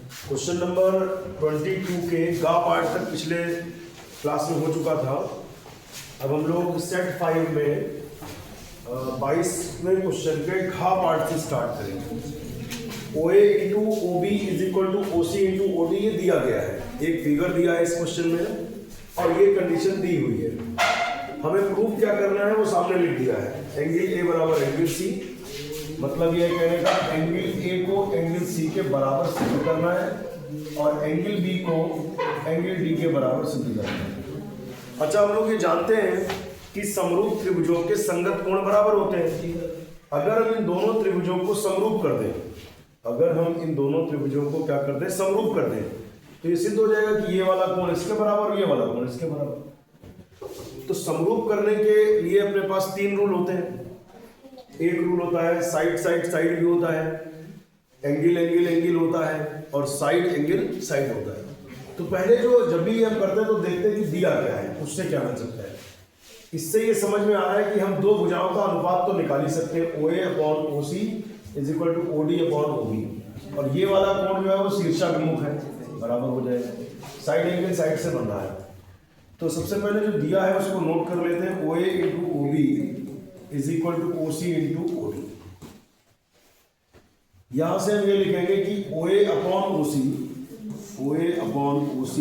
Question number 22 के गा part तक पिछले क्लास में हो चुका था। अब हम लोग सेट 5 में 22वें क्वेश्चन के घा पार्ट से स्टार्ट करेंगे। OA into OB is equal to OC into OD ये दिया गया है, एक फिगर दिया है इस क्वेश्चन में और ये कंडीशन दी हुई है। हमें प्रूफ क्या करना है वो सामने लिख दिया है। एंगल A बराबर एंगल C, मतलब ये कहने का एंगल A को एंगल C के बराबर सिद्ध करना है और एंगल B को एंगल D के बराबर सिद्ध करना है। अच्छा, हम लोग ये जानते हैं कि समरूप त्रिभुजों के संगत कोण बराबर होते हैं। अगर हम इन दोनों त्रिभुजों को समरूप कर दें, अगर हम इन दोनों त्रिभुजों को क्या कर दें, समरूप कर दें, तो ये सिद्ध हो जाएगा कि ये वाला कोण इसके बराबर, ये वाला कोण इसके बराबर। तो समरूप करने के लिए अपने पास 3 रूल होते हैं। एक रूल होता है साइड साइड साइड भी होता है, एंगल एंगल एंगल होता है और साइड एंगल साइड होता है। तो पहले जब भी हम करते हैं तो देखते हैं कि दिया क्या है, उससे क्या बन सकता है। इससे ये समझ में आ रहा है कि हम दो भुजाओं का अनुपात तो निकाल ही सकते हैं। OA upon OC is equal to OD upon OB, और ये वाला कोण जो है वो शीर्षाभिमुख है, बराबर हो जाएगा। साइड एंगल साइड से बन रहा है। तो सबसे पहले जो दिया है उसको नोट कर लेते हैं। OA into OB is equal to OC into OD। यहां से हम ये लिखेंगे कि OA upon OC, OA upon OC,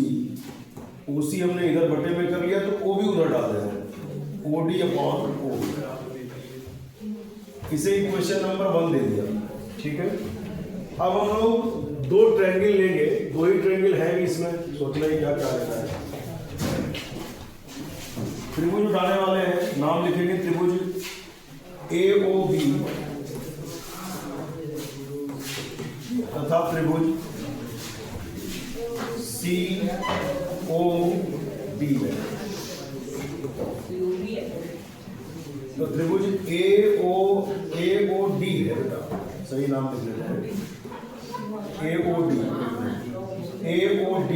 OC हमने इधर बटे में कर लिया तो OB उधर डाल देना है, OD अपॉन OB। इसे इक्वेशन नंबर 1 दे दिया, ठीक है। अब हम लोग 2 ट्रायंगल लेंगे, 2 ही ट्रायंगल है इसमें, सोचना ही क्या क्या लेना है। त्रिभुज उठाने वाले हैं, नाम लिखेंगे त्रिभुज AOB तथा त्रिभुज COD है। तो त्रिभुज AOD है बेटा, सही नाम लिख लेते हैं। AOD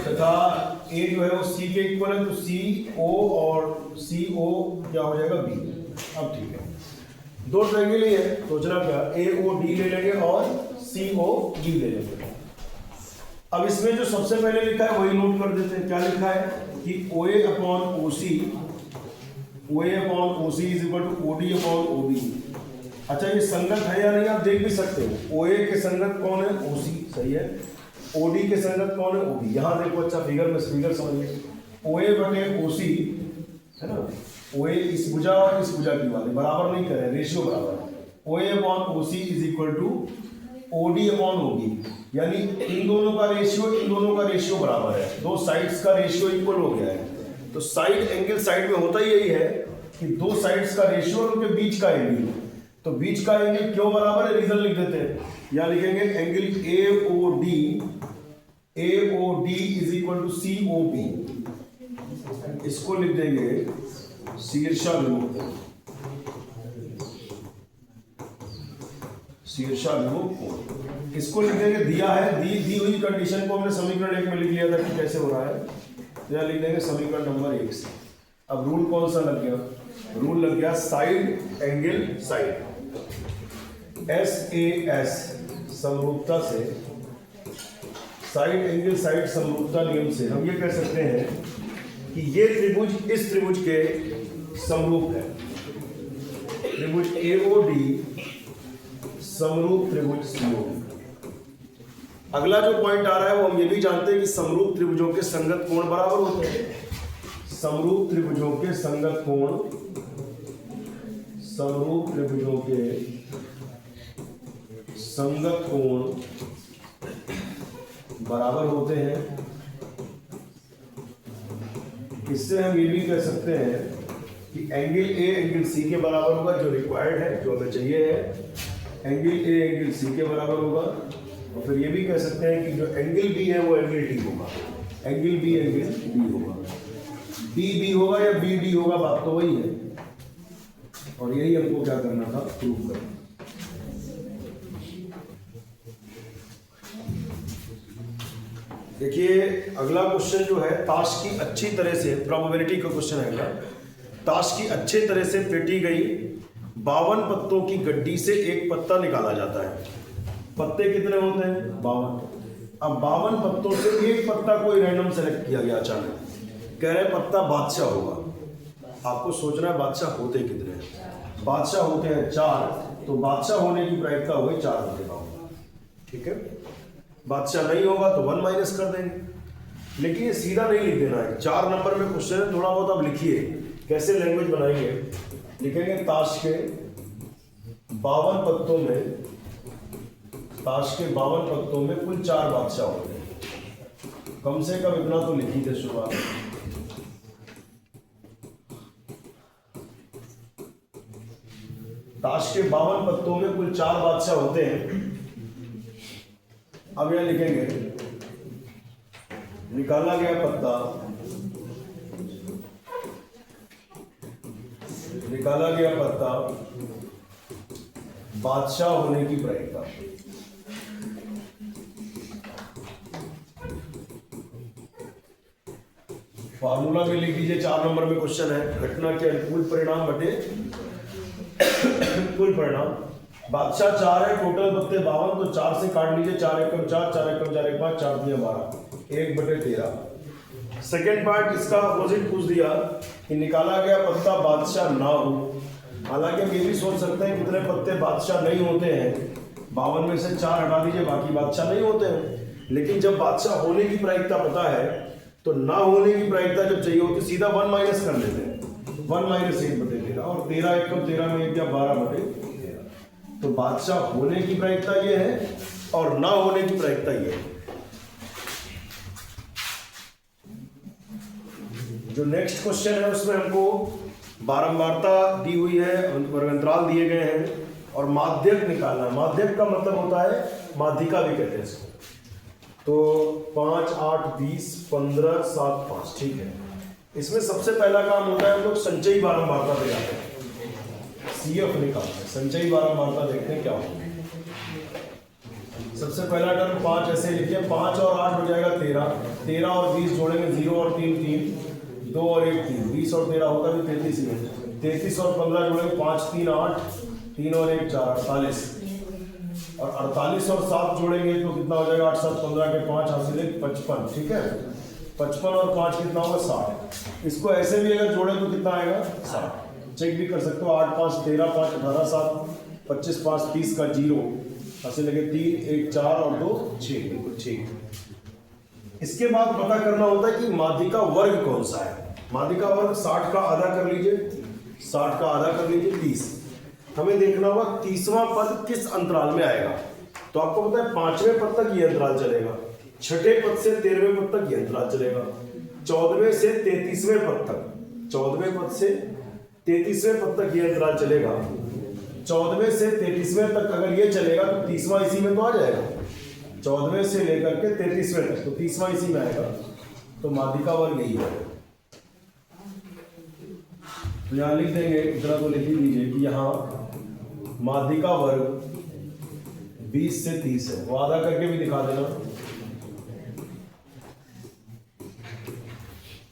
तथा A जो है वो C के इक्वल है, तो CO और CO क्या हो जाएगा B। अब ठीक है, 2 ट्रायंगल ही है, सोचना क्या, AOD ले लेंगे और COD ले लेंगे। अब इसमें जो सबसे पहले लिखा है वही नोट कर देते हैं। क्या लिखा है कि OA upon OC, OA upon OC is equal to OD upon OB। अच्छा, ये संगत है या नहीं आप देख भी सकते हो। OA के संगत कौन है? OC, सही है। OD के संगत कौन है? OB। यहाँ देखो, अच्छा फिगर में फिगर समझिए, OA बटे OC है ना, OA इस भुजा और इस भुजा की वाले बराबर नहीं करें, रेशियो बराबर है। OA upon OC is equal to OD upon OB, यानी इन दोनों का रेशियो बराबर है, 2 साइड्स का रेशियो इक्वल हो गया है। तो साइड एंगल साइड में होता यही है कि 2 साइड्स का रेशियो और उनके बीच का एंगल। तो बीच का एंगल क्यों बराबर है, रीजन लिख देते हैं। यहाँ लिखेंगे angle AOD is equal to COP, इसको लिख देंगे शीर्षाभिमुख कोण। इसको लिख देंगे, दिया है, दी हुई कंडीशन को हमने समीकरण 1 में लिख लिया था कि कैसे हो रहा है। तो यहाँ लिख देंगे समीकरण नंबर 1 से। अब रूल कौन सा लग गया? रूल लग गया साइड एंगल साइड, SAS समरूपता से, साइड एंगल साइड समरूपता नियम से हम ये कह सकते हैं कि ये त्रिभुज इस त्रिभुज के समरूप है। त्रिभुज AOD समरूप त्रिभुज COD। अगला जो पॉइंट आ रहा है वो हम ये भी जानते हैं कि समरूप त्रिभुजों के संगत कोण बराबर होते हैं। समरूप त्रिभुजों के संगत कोण, समरूप त्रिभुजों के संगत कोण बराबर होते हैं। इससे हम ये भी कह सकते हैं कि एंगल A एंगल C के बराबर होगा, जो रिक्वायर्ड है, जो हमें चाहिए है। एंगल A एंगल C के बराबर होगा, और फिर ये भी कह सकते हैं कि जो एंगल B है वो एंगल D होगा, एंगल B एंगल D होगा। B होगा या BD होगा, बात तो वही है। और यही हमको क्या करना था, प्रूव करना। देखिए, अगला क्वेश्चन जो है, ताश की अच्छी तरह से, प्रोबेबिलिटी का क्वेश्चन है। ताश की अच्छे तरह से फेंटी गई 52 पत्तों की गड्डी से एक पत्ता निकाला जाता है। पत्ते कितने होते हैं? 52। अब 52 पत्तों से एक पत्ता कोई रैंडम सेलेक्ट किया गया अचानक, कह रहे पत्ता बादशाह होगा। आपको सोचना है बादशाह होते कितने हैं। बादशाह होते हैं 4, तो बादशाह होने की प्रायिकता हो गई 4 होने का होगा, ठीक है। बादशाह नहीं होगा तो 1 माइनस कर देंगे, लेकिन ये सीधा नहीं लिख देना है। 4 नंबर में क्वेश्चन है, थोड़ा बहुत आप लिखिए कैसे लैंग्वेज बनाएंगे। लिखेंगे ताश के 52 पत्तों में, ताश के 52 पत्तों में कुल 4 बादशाह होते हैं। कम से कम इतना तो लिखी थे शुरुआत में। ताश के 52 पत्तों में कुल 4 बादशाह होते हैं। अब यहां लिखेंगे निकाला गया पत्ता, निकाला गया पत्ता बादशाह होने की प्रायिकता। फार्मूला में लिख दीजिए, 4 नंबर में क्वेश्चन है, घटना के अनुकूल परिणाम बटे कुल परिणाम। बादशाह 4 है, टोटल पत्ते 52, तो 4 से काट लीजिए, 4 एकम 4, 4 एकम 4 एक 5, 4 दिया 12, 1/13। सेकेंड पार्ट इसका अपोजिट पूछ दिया कि निकाला गया पत्ता बादशाह ना हो। हालांकि हम ये भी सोच सकते हैं कितने पत्ते बादशाह नहीं होते हैं, 52 में से 4 हटा दीजिए, बाकी बादशाह नहीं होते हैं। लेकिन जब बादशाह होने की प्रायिकता पता है तो ना होने की प्रायिकता जब चाहिए होती है सीधा 1 माइनस कर लेते हैं, 1 माइनस 1/13, और 13 एकम 13 में 1 या 12/13। तो बादशाह होने की प्रायिकता ये है और ना होने की प्रायिकता ये है। जो नेक्स्ट क्वेश्चन है उसमें हमको बारंबारता दी हुई है, अंतराल दिए गए हैं और माध्यक निकालना। माध्यक का मतलब होता है माध्यिका भी कहते हैं इसको। तो 5, 8, 20, 15, 7, 5, ठीक है। इसमें सबसे पहला काम होता है हम लोग संचयी बारंबारता पे जाते हैं, CF निकालते हैं। संचयी बारंबारता देखते हैं क्या होगी। सबसे पहला टर्म 5 ऐसे लिखिए, 5 और 8 हो जाएगा 13, 13 और 20 जोड़ेंगे 0 और 3 3, 2 और 1 3, 20 और 13 होता है 33 में, 33 और 15 जोड़ेंगे 5 3 8, 3 और 1 4, 48, और 48 और 7 जोड़ेंगे तो कितना हो जाएगा 8 7 15 के 5 हासिल 55, ठीक है। 55 और 5 कितना होगा 60। इसको ऐसे भी अगर जोड़े तो कितना आएगा 60। चेक भी कर सकते हो, 8 5 13 5 18 7 25 5 30 का 0 हासिल 3 1 4 और 2 6, बिल्कुल ठीक। इसके बाद पता करना होता है कि माध्यिका वर्ग कौन सा है। माध्यिका वर्ग 60 का आधा कर लीजिए, 60 का आधा कर लीजिए 30। हमें देखना होगा 30वां पद किस अंतराल में आएगा। तो आपको पता है 5वें पद तक ये अंतराल चलेगा, 6ठे पद से 13वें पद तक ये अंतराल चलेगा, 14वें से 33वें पद तक, 14वें पद से 33वें पद तक ये अंतराल चलेगा। 14वें से 33वें तक अगर ये चलेगा तो 30वां इसी में तो आ जाएगा, 14वें से लेकर के 33वें तक, तो 30वां इसी में आएगा। तो माध्यिका वर्ग यही है। तो यहाँ लिख देंगे, इतना तो लिख ही दीजिए कि यहाँ माध्यिका वर्ग 20 से 30 है। वो आधा करके भी दिखा देना।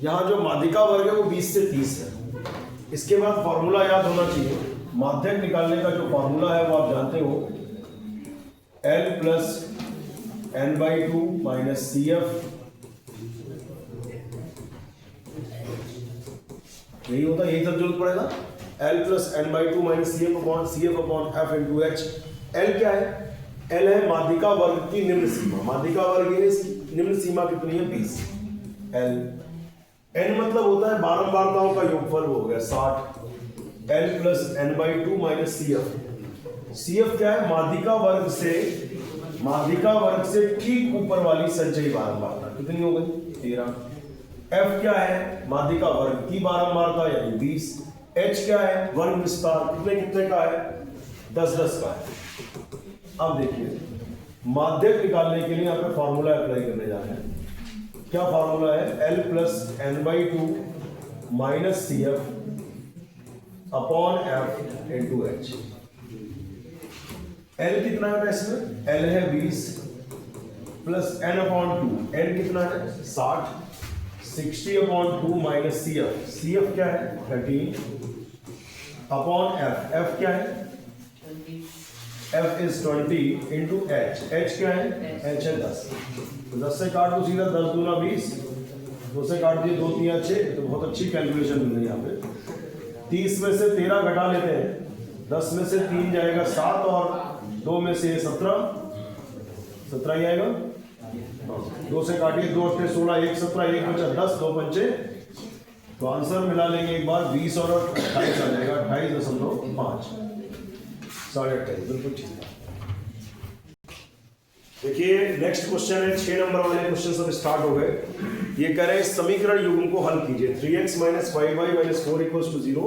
यहाँ जो माध्यिका वर्ग है वो 20 से 30 है। इसके बाद फॉर्मूला याद होना चाहिए। माध्यक निकालने का जो फॉर्मूला है वो आप जानते हो, L plus n/2 minus CF, यही होता है, यही सब जरूरत पड़ेगा। L plus n/2 minus CF upon F into H। L क्या है? L है माध्यिका वर्ग की निम्न सीमा। माध्यिका वर्ग की निम्न सीमा कितनी है? 20। L n मतलब होता है बारंबारताओं का योगफल, हो गया 60। L plus n/2 minus CF क्या है? माध्यिका वर्ग से ठीक ऊपर वाली संचयी बारंबारता कितनी हो गई? 13। F क्या है? माध्यिका वर्ग की बारंबारता यानी 20। H क्या है? वर्ग विस्तार कितने का है? 10 का है। अब देखिए माध्यक निकालने के लिए यहाँ पे फॉर्मूला अप्लाई करने जा रहे हैं। क्या फॉर्मूला है? L plus n/2 minus CF upon F into H। L कितना है इसमें? L है 20 प्लस n अपॉन 2, n कितना है? 60, 60 अपॉन 2 माइनस CF क्या है? 13 अपॉन F क्या है? F is 20 into H। H क्या है? H है 10। तो 10 से काट दो सीधा, 10 दूना 20, 2 से काट दिए 2 3 6। तो बहुत अच्छी कैलकुलेशन मिल रही है यहाँ पे। 30 में से 13 घटा लेते हैं, 10 में से 3 जाएगा 7 और 2 में से 17 ही आएगा। 2 से काटिए, 2 8 16, 1 17, 1 बचा 10, 2 पंचे। तो आंसर मिला लेंगे एक बार, 20 और 28 आ जाएगा, 28.5, 28.5, बिल्कुल ठीक है। देखिए नेक्स्ट क्वेश्चन है, 6 नंबर वाले क्वेश्चन सब स्टार्ट हो गए। ये कह रहे हैं समीकरण युग्म को हल कीजिए। 3x - 5y - 4 = 0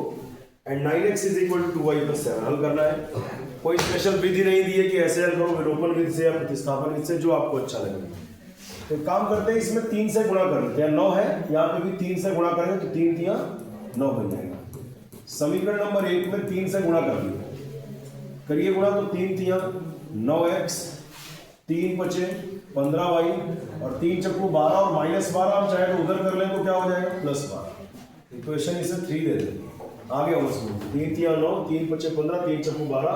and 9x = 2y + 7 हल करना है। कोई स्पेशल विधि नहीं दी है कि ऐसे हल करो, विलोपन विधि से या प्रतिस्थापन विधि से, जो आपको अच्छा लगे। तो काम करते हैं, इसमें 3 से गुणा कर लेते हैं। 9 है, यहाँ पे भी 3 से गुणा करेंगे तो 3 3 9 बन जाएगा। समीकरण नंबर 1 में 3 से गुणा कर लिया, करिए गुणा, तो 3 3 9x, 3 बचे 15y और 3 चक्कू 12 और -12 हम चाहे तो उधर कर लें तो क्या हो जाएगा? +12। इक्वेशन इसे 3 दे देंगे। आगे हम उसमें 3 3 9, 3 बचे 15, 3 चक्कू 12,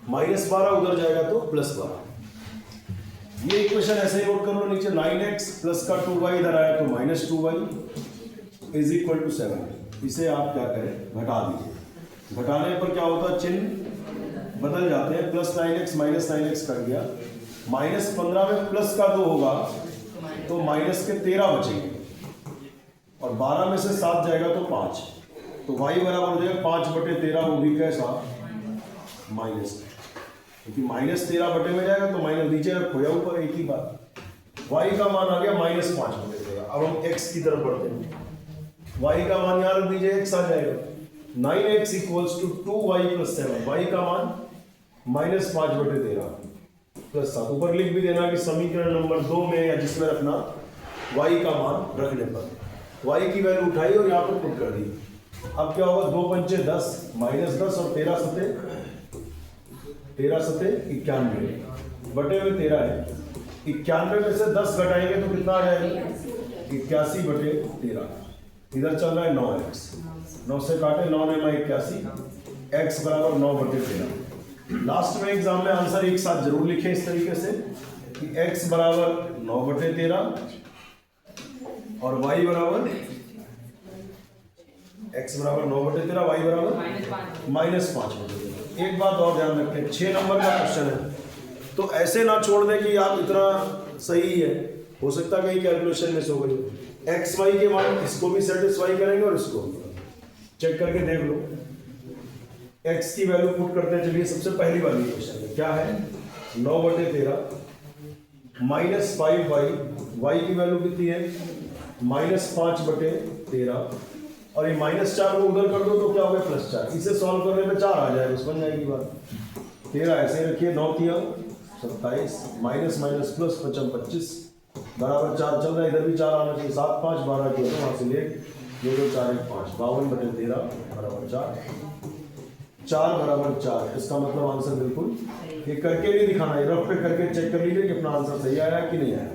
-12 उधर जाएगा तो +12। ये इक्वेशन ऐसे ही नोट कर लो नीचे। 9x प्लस का 2y इधर आया तो -2y = 7। इसे आप क्या करें? घटा दीजिए। घटाने पर क्या होता है? चिन्ह बदल जाते हैं। +9x -9x कट गया, -15 में प्लस का 2 होगा तो माइनस के 13 बचेंगे और 12 में से 7 जाएगा तो 5। तो y बराबर हो जाएगा 5/13। वो भी कैसा? माइनस, क्योंकि -13 में जाएगा तो माइनस नीचे रखो या ऊपर, एक ही बात। y का मान आ गया -5/13। अब हम x की तरफ बढ़ते हैं। y का मान यहाँ रख दीजिए, x आ जाएगा। 9x = 2y + 7। y का मान -5/13 + 7। ऊपर लिख भी देना कि समीकरण नंबर 2 में या जिसमें रखना, y का मान रखने पर y की वैल्यू उठाई और यहाँ पर पुट कर दी। अब क्या होगा? 2 पंचे 10, -10 और 13 सते 91 बटे में 13 है। 91 में से 10 घटाएंगे तो कितना आ जाएगा? 81/13। इधर चल रहा है 9x, 9 से काटे 9 9 81, x बराबर 9/13। लास्ट में एग्जाम में आंसर एक साथ जरूर लिखें इस तरीके से कि x बराबर 9/13 और y बराबर x बराबर 9/13, y बराबर -5/13। एक बात और ध्यान रखें, 6 नंबर का क्वेश्चन है तो ऐसे ना छोड़ दें कि आप इतना सही है, हो सकता है कहीं कैलकुलेशन मिस हो गई। एक्स वाई के मान इसको भी सेटिस्फाई करेंगे और इसको चेक करके देख लो। एक्स की वैल्यू पुट करते हैं। चलिए सबसे पहली वाली क्वेश्चन में क्या है? 9/13 -5y, y की वैल्यू कितनी है? -5/13 और ये -4 को उधर कर दो तो क्या हो गया? +4। इसे सॉल्व करने में 4 आ जाएगा, बस बन जाएगी बात। 13 ऐसे रखिए, 9 3 27, माइनस प्लस 25 बराबर 4 चल रहा है। इधर भी 4 आना चाहिए। 7 5 12 के वहां से ले 2 2 4 1 5, 52/13 बराबर 4 बराबर 4। इसका मतलब आंसर बिल्कुल, ये करके नहीं दिखाना है, रफ पे करके चेक कर लीजिए कि अपना आंसर सही आया कि नहीं आया।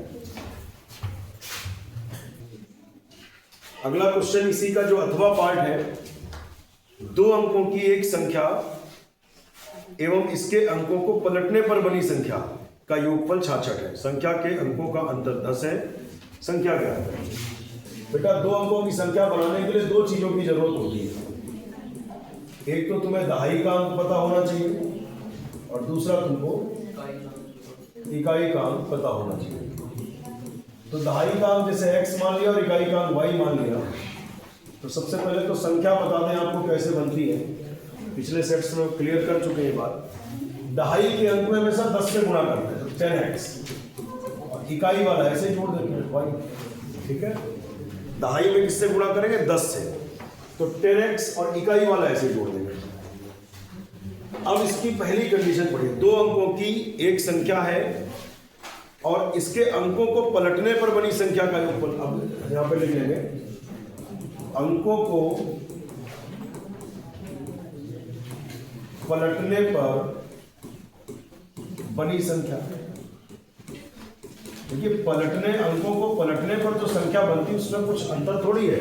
अगला क्वेश्चन इसी का जो अथवा पार्ट है, 2 अंकों की एक संख्या एवं इसके अंकों को पलटने पर बनी संख्या का योगफल 66 है। संख्या के अंकों का अंतर 10 है। संख्या क्या है? बेटा 2 अंकों की संख्या बनाने के लिए 2 चीजों की जरूरत होती है। एक तो तुम्हें दहाई का अंक पता होना चाहिए और दूसरा तुमको इकाई का अंक पता होना चाहिए। तो दहाई का अंक जैसे x मान लिया और इकाई का अंक y मान लिया, तो सबसे पहले तो संख्या बता दें आपको कैसे बनती है। पिछले सेट्स में क्लियर कर चुके हैं बात। दहाई के अंक में हमेशा 10 से गुणा करते हैं, तो 10x और इकाई वाला ऐसे जोड़ देते हैं y। ठीक है, दहाई में किससे गुणा करेंगे? 10 से, तो 10x और इकाई वाला ऐसे जोड़ देंगे। अब इसकी पहली कंडीशन पढ़िए। 2 अंकों की एक संख्या है और इसके अंकों को पलटने पर बनी संख्या का योगफल। अब यहां पे लिख लेंगे अंकों को पलटने पर बनी संख्या। देखिए पलटने, अंकों को पलटने पर जो संख्या बनती है उसमें कुछ अंतर थोड़ी है।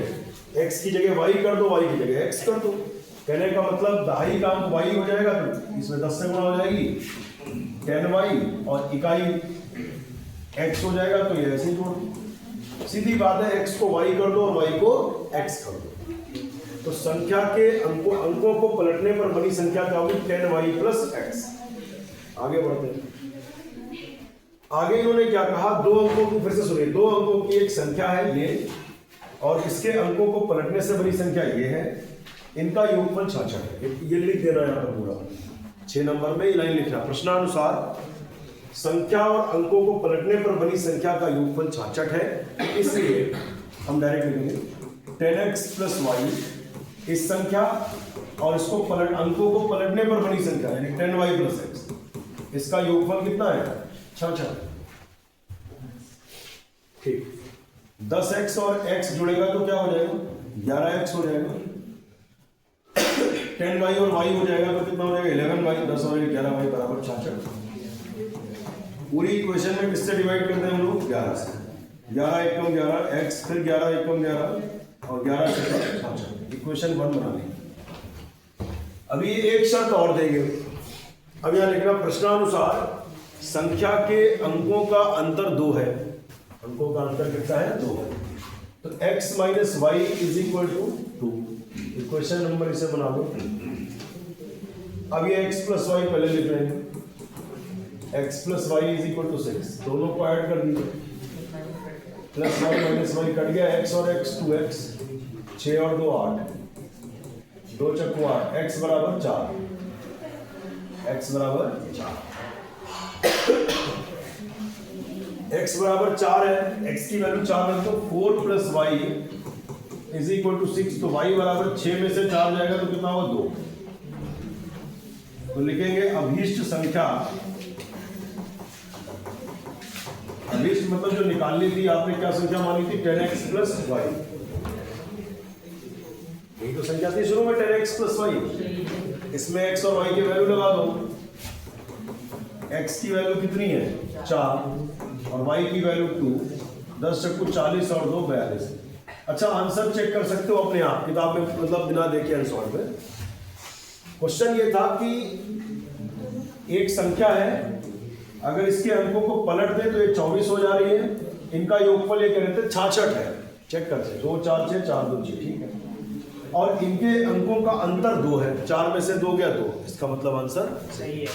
x की जगह y कर दो, y की जगह x कर दो। कहने का मतलब दहाई का अंक y हो जाएगा तो इसमें 10 से गुणा हो जाएगी 10y और इकाई x हो जाएगा, तो ये ऐसे ही जोड़ दो। सीधी बात है, x को y कर दो और y को x कर दो। तो संख्या के अंकों को पलटने पर बनी संख्या क्या होगी? 10y plus x। आगे बढ़ते हैं। आगे इन्होंने क्या कहा? दो अंकों की, फिर से सुनिए, दो अंकों की एक संख्या है ये, और इसके अंकों को पलटने से बड़ी संख्या ये है, इनका योगफल 66 है। ये लिख देना यहाँ पर पूरा 6 नंबर में ये लाइन लिखना। प्रश्नानुसार संख्या और अंकों को पलटने पर बनी संख्या का योगफल 66 है, इसलिए हम डायरेक्ट लिखेंगे 10x प्लस वाई, इस संख्या और इसको अंकों को पलटने पर बनी संख्या यानी 10y प्लस x, इसका योगफल कितना है? 66। ठीक, 10x और x जुड़ेगा तो क्या हो जाएगा? 11x हो जाएगा। 10y और y हो जाएगा तो कितना हो जाएगा? 11y। 10 और 11y बराबर 66। पूरी इक्वेशन में किससे डिवाइड करते हैं हम लोग? 11 से। 11 एकम 11, x फिर 11 एकम 11 और 11 से 66। इक्वेशन 1 बना ली। अभी एक शर्त और देंगे। अब यहां लिखना, प्रश्नानुसार संख्या के अंकों का अंतर 2 है। अंकों का अंतर कितना है? 2 है। तो x minus Y is equal to 2। Equation number इसे बना दो। अब ये x प्लस वाई पहले लिख रहे हैं, x plus Y is equal to 6। दोनों को ऐड कर दीजिए, plus Y minus Y cut गया, x और x 2x, 6 और 2 8, 2 चक्कू 8, x बराबर 4, x बराबर 4। x बराबर 4 है, x की वैल्यू 4 है, तो 4 plus Y is equal to 6। तो y बराबर 6 में से 4 जाएगा तो कितना होगा? 2। तो लिखेंगे अभीष्ट संख्या, अभीष्ट मतलब जो निकालनी थी आपने, क्या संख्या मानी थी? 10x plus Y. यही तो संख्या थी शुरू में, 10x प्लस वाई। इसमें x और y की वैल्यू लगा दो। x की वैल्यू कितनी है? 4 और y की वैल्यू 2। 10 चक्कू 40 और 2 42। अच्छा, आंसर चेक कर सकते हो अपने आप किताब में, मतलब बिना देखे आंसर में। क्वेश्चन ये था कि एक संख्या है, अगर इसके अंकों को पलट दे तो ये 24 हो जा रही है, इनका योगफल ये कह रहे थे 66 है। चेक करते, 2 4 6 4 2 6, ठीक है। और इनके अंकों का अंतर 2 है, 4 में से 2 गया 2, इसका मतलब आंसर सही है।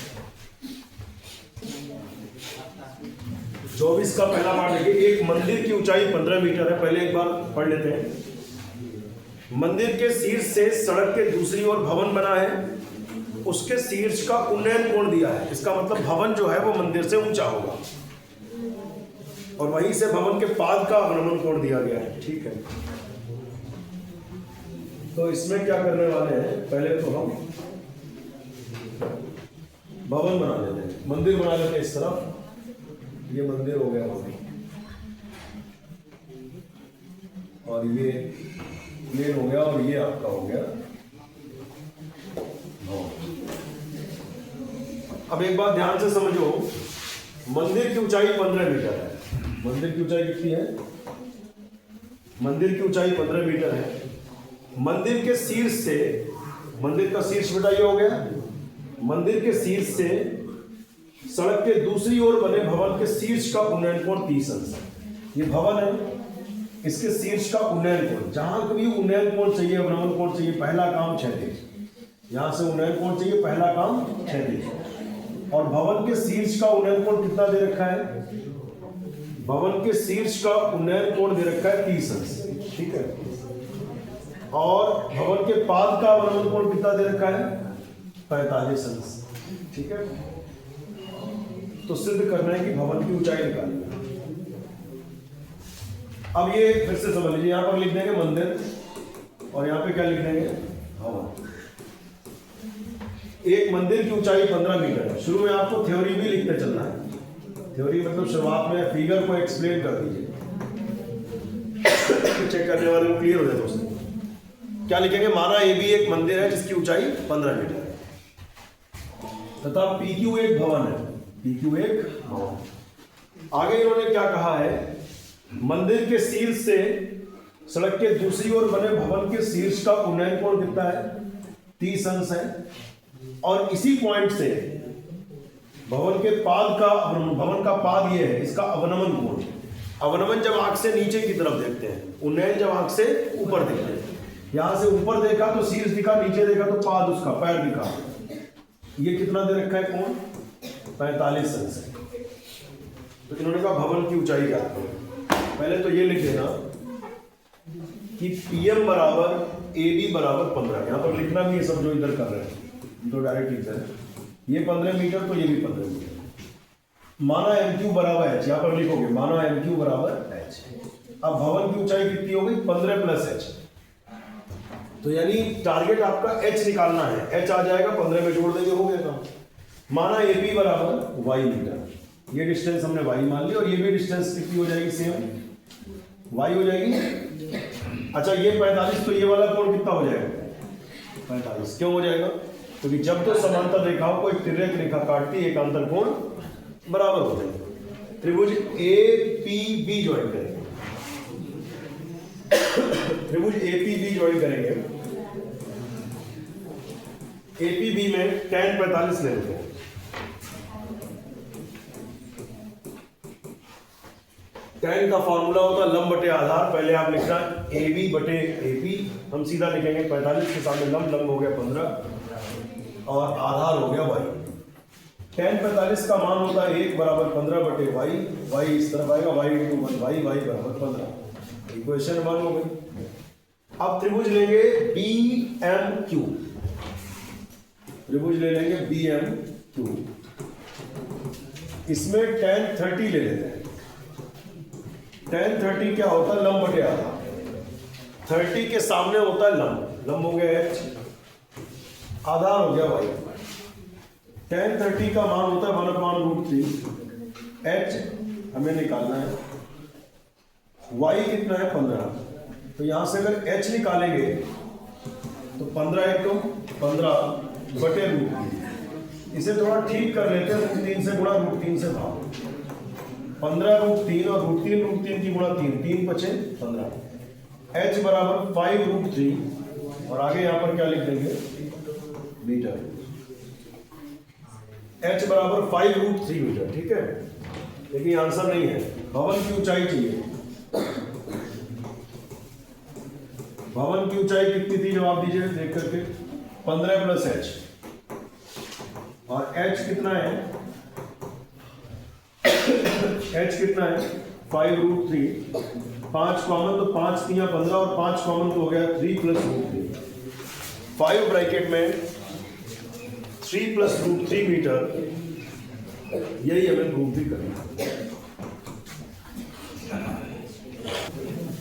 24 का पहला पार्ट देखिए। एक मंदिर की ऊंचाई 15 मीटर है। पहले एक बार पढ़ लेते हैं। मंदिर के शीर्ष से सड़क के दूसरी ओर भवन बना है, उसके शीर्ष का उन्नयन कोण दिया है। इसका मतलब भवन जो है वो मंदिर से ऊंचा होगा, और वहीं से भवन के पाद का अवनमन कोण दिया गया है, ठीक है। तो इसमें क्या करने वाले हैं? पहले तो हम भवन बना लेते हैं, मंदिर बना लेते हैं। इस तरफ ये मंदिर हो गया भवन, और ये प्लेन हो गया, और ये आपका हो गया। अब एक बात ध्यान से समझो, मंदिर की ऊंचाई 15 मीटर है। मंदिर की ऊंचाई कितनी है? मंदिर की ऊंचाई 15 मीटर है। मंदिर के शीर्ष से, मंदिर का शीर्ष बेटा ये हो गया, मंदिर के शीर्ष से सड़क के दूसरी ओर बने भवन के शीर्ष का उन्नयन कोण 30 अंश है। ये भवन है, इसके शीर्ष का उन्नयन कोण, जहां कभी उन्नयन कोण चाहिए, अवनमन कोण चाहिए, पहला काम क्षैतिज। यहां से उन्नयन कोण चाहिए, पहला काम क्षैतिज। और भवन के शीर्ष का उन्नयन कोण कितना दे रखा है? भवन के शीर्ष का उन्नयन कोण दे रखा है 30 अंश, ठीक है। और भवन के पाद का अवनमन कोण कितना दे रखा है? 45 अंश, ठीक है। तो सिद्ध करना है कि भवन की ऊंचाई निकालनी है। अब ये फिर से समझ लीजिए, यहां पर लिख देंगे मंदिर, और यहां पे क्या लिख देंगे? भवन। एक मंदिर की ऊंचाई 15 मीटर है। शुरू में आपको थ्योरी भी लिखते चलना है। थ्योरी मतलब शुरुआत में फिगर को एक्सप्लेन कर दीजिए, चेक करने वाले को क्लियर हो जाए। दोस्तों क्या लिखेंगे? माना ये भी एक मंदिर है जिसकी ऊंचाई 15 मीटर है, तथा PQ एक भवन है। PQ एक भवन। आगे इन्होंने क्या कहा है? मंदिर के शीर्ष से सड़क के दूसरी ओर बने भवन के शीर्ष का उन्नयन कोण कितना है? 30 अंश है। और इसी पॉइंट से भवन का पाद ये है, इसका अवनमन कोण। अवनमन जब आंख से नीचे की तरफ देखते हैं, उन्नयन जब आंख से ऊपर देखते हैं। यहां से ऊपर देखा तो शीर्ष दिखा, नीचे देखा तो पाद उसका पैर दिखा। ये कितना दे रखा है कोण? 45 अंश है। तो इन्होंने कहा भवन की ऊंचाई क्या है। पहले तो ये लिख देना कि PM बराबर AB बराबर 15। यहां पर लिखना भी है सब जो इधर कर रहे हैं, तो डायरेक्ट लिख देना। ये 15 मीटर तो ये भी 15 मीटर। माना MQ बराबर h, यहां पर लिखोगे माना MQ बराबर h। अब भवन की ऊंचाई कितनी हो गई? 15 प्लस h। तो यानी टारगेट आपका h निकालना है। h आ जाएगा, 15 में जोड़ देंगे, हो गया काम। माना AB बराबर y मीटर। ये डिस्टेंस हमने y मान ली, और ये भी डिस्टेंस कितनी हो जाएगी? सेम y हो जाएगी। अच्छा ये 45, तो ये वाला कोण कितना हो जाएगा? 45। क्यों हो जाएगा? क्योंकि जब तो समांतर रेखाओं को एक तिर्यक रेखा काटती है, एक अंतर कोण बराबर हो जाएगा। त्रिभुज APB ज्वाइन करेंगे। त्रिभुज APB ज्वाइन करेंगे। APB में tan 45 ले लेते हैं। tan का फॉर्मूला होता है लंब बटे आधार। पहले आप लिखना AB बटे AP, हम सीधा लिखेंगे 45 के सामने लंब हो गया 15 और आधार हो गया y। tan 45 का मान होता है 1 बराबर 15 बटे y इस तरफ आएगा, y इंटू 1 y बराबर 15। इक्वेशन 1 हो गई। अब त्रिभुज लेंगे BMQ। त्रिभुज ले लेंगे BMQ। इसमें tan 30 ले लेते हैं। tan 30 क्या होता है? लंब बटे आधार। 30 के सामने होता है लंब हो गया h, आधार हो गया y। tan 30 का मान होता है 1/√3। h हमें निकालना है, y कितना है? 15। तो यहां से अगर h निकालेंगे तो 15 × 15 बटे √3। इसे थोड़ा ठीक कर लेते हैं, √3 से गुणा, √3 से भाग। 15√3 और √3 की गुणा 3 बचे 15। h बराबर 5√3 और आगे यहां पर क्या लिख देंगे? मीटर। h बराबर 5√3 मीटर। ठीक है, लेकिन आंसर नहीं है। भवन की ऊंचाई चाहिए। भवन की ऊंचाई कितनी थी? जवाब दीजिए देख करके। 15 प्लस h, और h कितना है? h कितना है? 5√3। 5 कॉमन तो 5 3 15 और 5 कॉमन तो हो गया 3 प्लस √3। 5 ब्रैकेट में 3 प्लस √3 मीटर। यही हमें प्रूव भी करना है।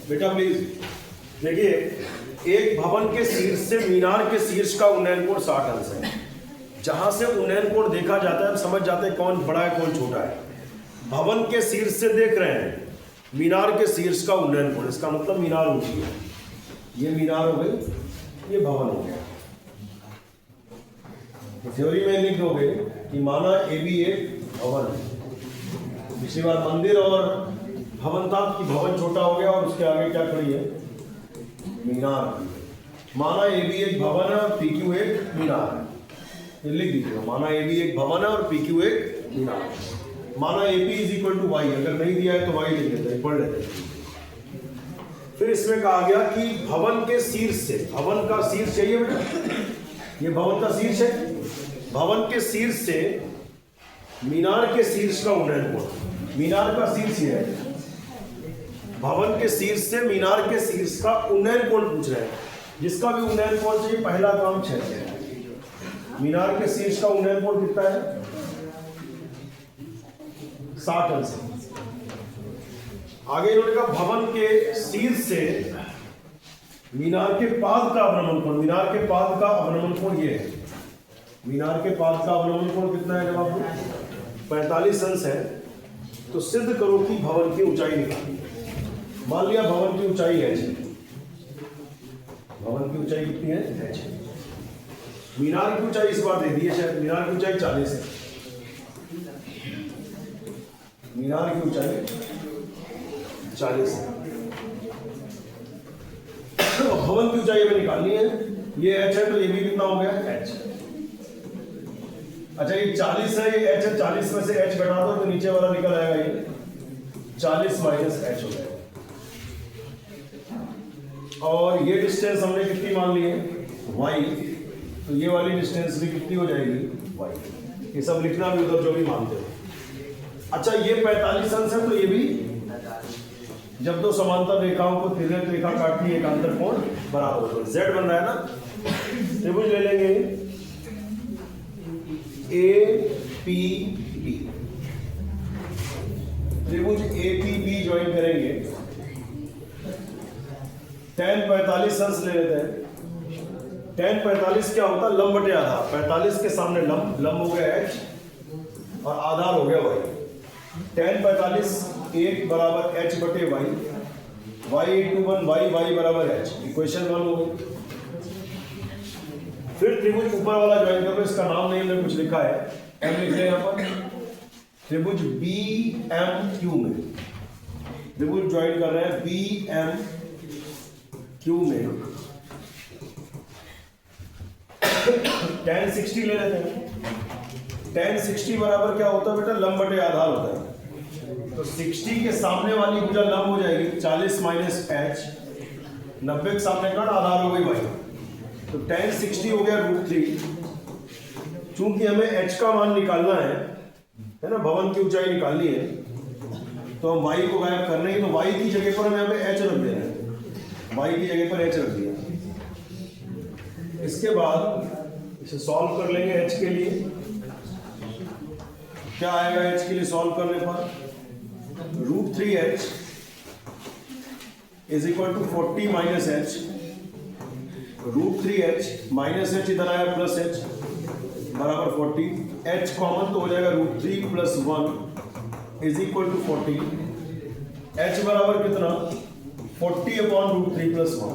बेटा प्लीज देखिए, एक भवन के शीर्ष से मीनार के शीर्ष का उन्नयन कोण 60 अंश है। जहां से उन्नयन कोण देखा जाता है, समझ जाते हैं कौन बड़ा है कौन छोटा है। भवन के शीर्ष से देख रहे हैं मीनार के शीर्ष का उन्नयन कोण, इसका मतलब मीनार ऊंची है। ये मीनार हो गई, ये भवन हो गया। थ्योरी में लिख दोगे कि माना AB एक भवन है। पिछली बार मंदिर और भवन था कि भवन छोटा हो गया और उसके आगे क्या खड़ी है? मीनार। माना AB एक भवन है और PQ एक मीनार है। ये लिख दीजिएगा, माना AB एक भवन है और PQ एक मीनार है। माना AP = y, अगर नहीं दिया है तो y लिख देते हैं, पढ़ लेते हैं। फिर इसमें कहा गया कि भवन के शीर्ष से, भवन का शीर्ष चाहिए बेटा, ये भवन का शीर्ष है। भवन के शीर्ष से मीनार के शीर्ष का उन्नयन कोण, मीनार का शीर्ष ये है। भवन के शीर्ष से मीनार के शीर्ष का उन्नयन कोण पूछ रहे हैं। जिसका भी उन्नयन कोण चाहिए, पहला काम 6 है। मीनार के शीर्ष का उन्नयन कोण कितना है? 60 अंश। आगे इन्होंने कहा भवन के शीर्ष से मीनार के पाद का अवनमन कोण, मीनार के पाद का अवनमन कोण ये है। मीनार के पाद का अवनमन कोण कितना है? जब आपको 45 अंश है तो सिद्ध करो कि भवन की ऊंचाई निकाली। मान लिया भवन की ऊंचाई h, भवन की ऊंचाई कितनी है? h। मीनार की ऊंचाई इस बार दे दी है शायद, मीनार की ऊंचाई 40 है। मीनार की ऊंचाई 40 है। भवन की ऊंचाई हमें निकालनी है। ये h है तो ये भी कितना हो गया? h। अच्छा ये 40 है, ये h है, 40 में से h घटा दो तो नीचे वाला निकल आएगा, ये 40 माइनस h हो जाएगा। और ये डिस्टेंस हमने कितनी मान ली है, y, तो ये वाली डिस्टेंस भी कितनी हो जाएगी, y। ये सब लिखना भी उधर जो भी मानते हो। अच्छा ये 45 अंश है, तो ये भी, जब दो समांतर रेखाओं को तिर्यक रेखा काटती है एक अंतरकोण बराबर होगा, z बन रहा है ना। त्रिभुज ले लेंगे APB, त्रिभुज APB ज्वाइन करेंगे, tan 45 अंश ले लेते हैं। tan 45 क्या होता है, लंब बटे आधार, 45 के सामने लंब हो गया h और आधार हो गया y। tan 45 1 बराबर h बटे y, y इंटू 1 y बराबर h, इक्वेशन 1 हो गई। फिर त्रिभुज ऊपर वाला ज्वाइन करो, इसका नाम नहीं हमने कुछ लिखा है, m लिख रहे हैं यहाँ पर। त्रिभुज BMQ में त्रिभुज ज्वाइन कर रहे हैं BMQ में tan 60 ले लेते हैं। tan 60 बराबर क्या होता है बेटा, लंब बटे आधार होता है। तो 60 के सामने वाली भुजा लंब हो जाएगी 40 माइनस h, 90 के सामने का आधार हो गई y, तो tan 60 हो गया √3। चूंकि हमें h का मान निकालना है ना, भवन की ऊंचाई निकालनी है, तो हम y को गायब कर रहे हैं, तो y की जगह पर हमें यहाँ पे h रख देना है, y की जगह पर h रख दिया। इसके बाद इसे सॉल्व कर लेंगे h के लिए। क्या आएगा h के लिए सॉल्व करने पर, √3h is equal to 40 minus h, √3h minus h इधर आया प्लस h बराबर 40, h कॉमन तो हो जाएगा √3 plus 1 is equal to 40, h बराबर कितना 40 अपॉन √3 प्लस 1।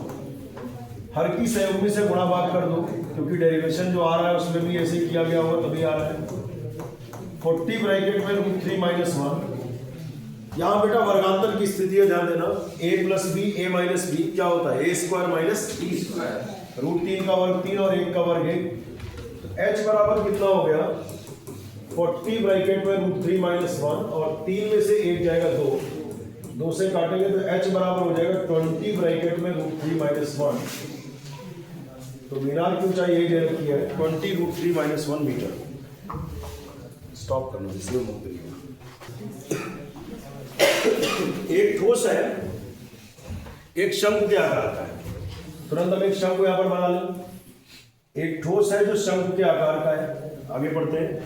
हर की सहयोगी से गुणा भाग कर दो, क्योंकि डेरिवेशन जो आ रहा है उसमें भी ऐसे किया गया होगा तभी आ रहा है। 40 ब्रैकेट में √3 माइनस 1। यहाँ बेटा वर्गांतर की स्थिति है, ध्यान देना, a plus B a minus B क्या होता है, a square minus b square, √3 का वर्ग 3 और 1 का वर्ग 1। h बराबर कितना हो गया 40 ब्रैकेट में √3 माइनस 1 और 3 में से 1 जाएगा 2 से काटेंगे तो h बराबर हो जाएगा 20 ब्रैकेट में √3 माइनस 1। तो मीनार की ऊंचाई यही दे रखी है 20 √3 माइनस 1 मीटर। स्टॉप करना, इसलिए एक ठोस है, एक शंकु के आकार का है। तुरंत हम एक शंकु यहां पर बना लें। एक ठोस है जो शंकु के आकार का है। आगे बढ़ते हैं।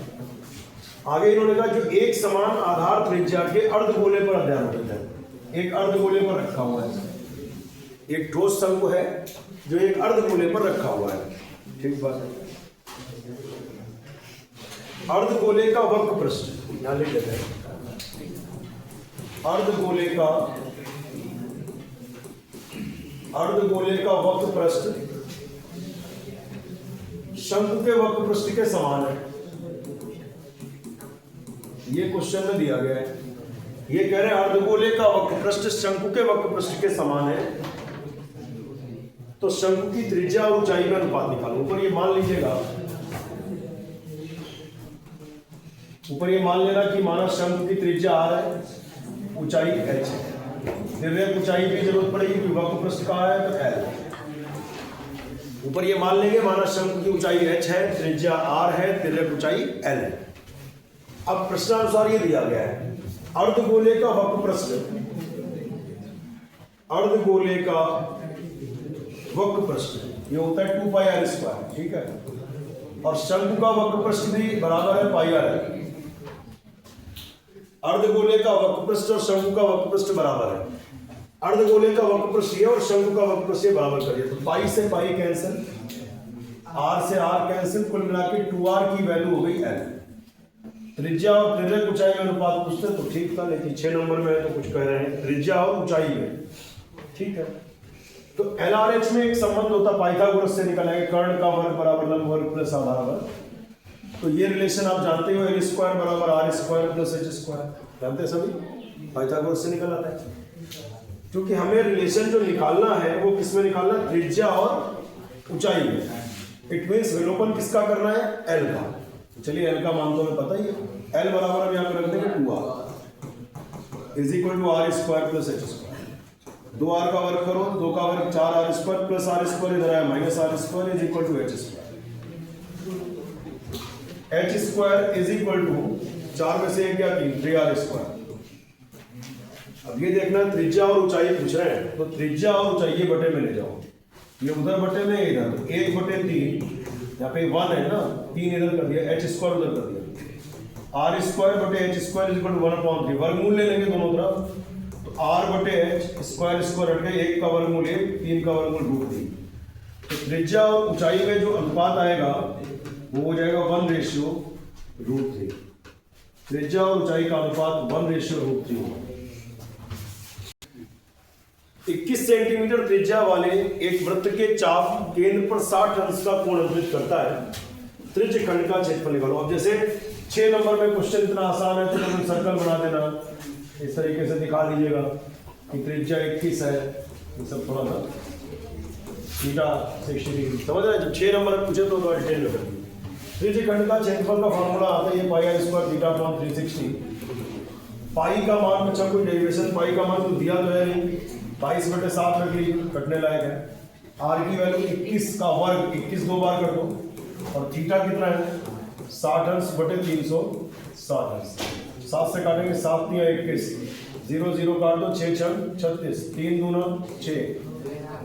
आगे इन्होंने कहा जो एक समान आधार त्रिज्या के अर्धगोले पर अध्ययन होता है, एक अर्धगोले पर रखा हुआ है। एक ठोस शंकु है जो एक अर्धगोले पर रखा हुआ है, ठीक बात है। अर्धगोले का वक्र पृष्ठ यहां लिख लेते हैं, अर्धगोले का वक्र पृष्ठ शंकु के वक्र पृष्ठ के समान है। ये क्वेश्चन में दिया गया है। ये कह रहे हैं अर्धगोले का वक्र पृष्ठ शंकु के वक्र पृष्ठ के समान है, तो शंकु की त्रिज्या और ऊंचाई में अनुपात निकालो। ऊपर ये मान लीजिएगा, ऊपर ये मान लेना कि माना शंकु की त्रिज्या r है, ऊंचाई h है, तिर्यक ऊंचाई की जरूरत पड़ेगी कि वक्र पृष्ठ कहाँ है तो l। ऊपर ये मान लेंगे माना शंकु की ऊंचाई h है, त्रिज्या r है, तिर्यक ऊंचाई l है। अब प्रश्नानुसार ये दिया गया है अर्धगोले का वक्र पृष्ठ, अर्धगोले का वक्र पृष्ठ ये होता है 2πr², ठीक है। और शंकु का वक्र पृष्ठ भी बराबर है πr। अर्धगोले का वक्र पृष्ठ और शंकु का वक्र पृष्ठ बराबर है। अर्धगोले का वक्र पृष्ठ ये और शंकु का वक्र पृष्ठ बराबर करिए तो पाई से पाई कैंसिल, r से r कैंसिल, कुल मिला के 2r की वैल्यू हो गई l। त्रिज्या और तिर्यक ऊंचाई में अनुपात पूछते तो ठीक था, लेकिन 6 नंबर में है तो कुछ कह रहे हैं त्रिज्या और ऊंचाई में, ठीक है। तो LRH में एक संबंध होता पाइथागोरस से निकल आएगा, कर्ण का वर्ग बराबर लंब वर्ग प्लस आधार वर्ग। तो ये रिलेशन आप जानते हो, l² बराबर r² प्लस h², जानते हैं सभी, पाइथागोरस से निकल आता है। क्योंकि हमें रिलेशन जो निकालना है वो किसमें निकालना है, त्रिज्या और ऊंचाई में। इट मीन्स विलोपन किसका करना है, l का। चलिए एल का मान तो हमें पता ही है, एल बराबर हम यहाँ पे रख देंगे 2r is equal to R square plus H square. 2r का वर्ग करो, 2 का वर्ग 4r square plus are square, इधर आया minus R square is equal to H square. H square is equal to 4 में से 1 गया 3, 3r स्क्वायर। अब ये देखना त्रिज्या और ऊंचाई पूछ रहे हैं, तो त्रिज्या और ऊंचाई ये बटे में ले जाओ, ये उधर बटे में इधर, तो 1/3 यहाँ पे 1 है ना, 3 इधर कर दिया, एच स्क्वायर उधर कर दिया, आर स्क्वायर बटे H square is equal to 1/3, वर्गमूल ले लेंगे दोनों तरफ, तो आर बटे एच स्क्वायर स्क्वायर हट गया, 1 का वर्गमूल 1, 3 का वर्गमूल √3। तो त्रिज्या और ऊंचाई में जो अनुपात आएगा वो हो जाएगा 1:√3। त्रिज्या और ऊंचाई का अनुपात 1:√3 होगा। 21 सेंटीमीटर त्रिज्या वाले एक वृत्त के चाप केंद्र पर 60 अंश का कोण अंकित करता है। त्रिज्य खंड का क्षेत्रफल निकालो। अब जैसे 6 नंबर में क्वेश्चन इतना आसान है तो तुम सर्कल बना देना, इस तरीके से दिखा दीजिएगा कि त्रिज्या 21 है, ये सब थोड़ा सा थीटा 60 डिग्री समझ रहे हैं। जब 6 नंबर पूछे तो डिटेल में कर दीजिए। त्रिज्य खंड का क्षेत्रफल का फॉर्मूला आता है ये पाई आर स्क्वायर थीटा अपॉन 360। पाई का मान बचा कोई डेरिवेशन, पाई का मान तो दिया तो है नहीं, 22/7 रख लीजिए, कटने लायक है। आर की वैल्यू 21 का वर्ग 21 2 बार कर दो, और थीटा कितना है 60 अंश बटे 360 अंश। 7 से काटेंगे 7 × 21, 0 0 काट दो, 6 × 36, 3 दूना 6,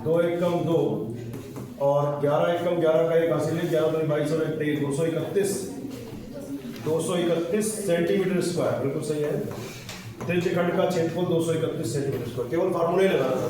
2 1 कम 2 और 11 1 कम 11 का 1 हासिल है, 11 दूनी 22 और 1 23, 231 सेंटीमीटर स्क्वायर, बिल्कुल सही है। त्रिज्य खंड का क्षेत्रफल 231 सेंटीमीटर स्क्वायर, केवल फार्मूले लगाना था।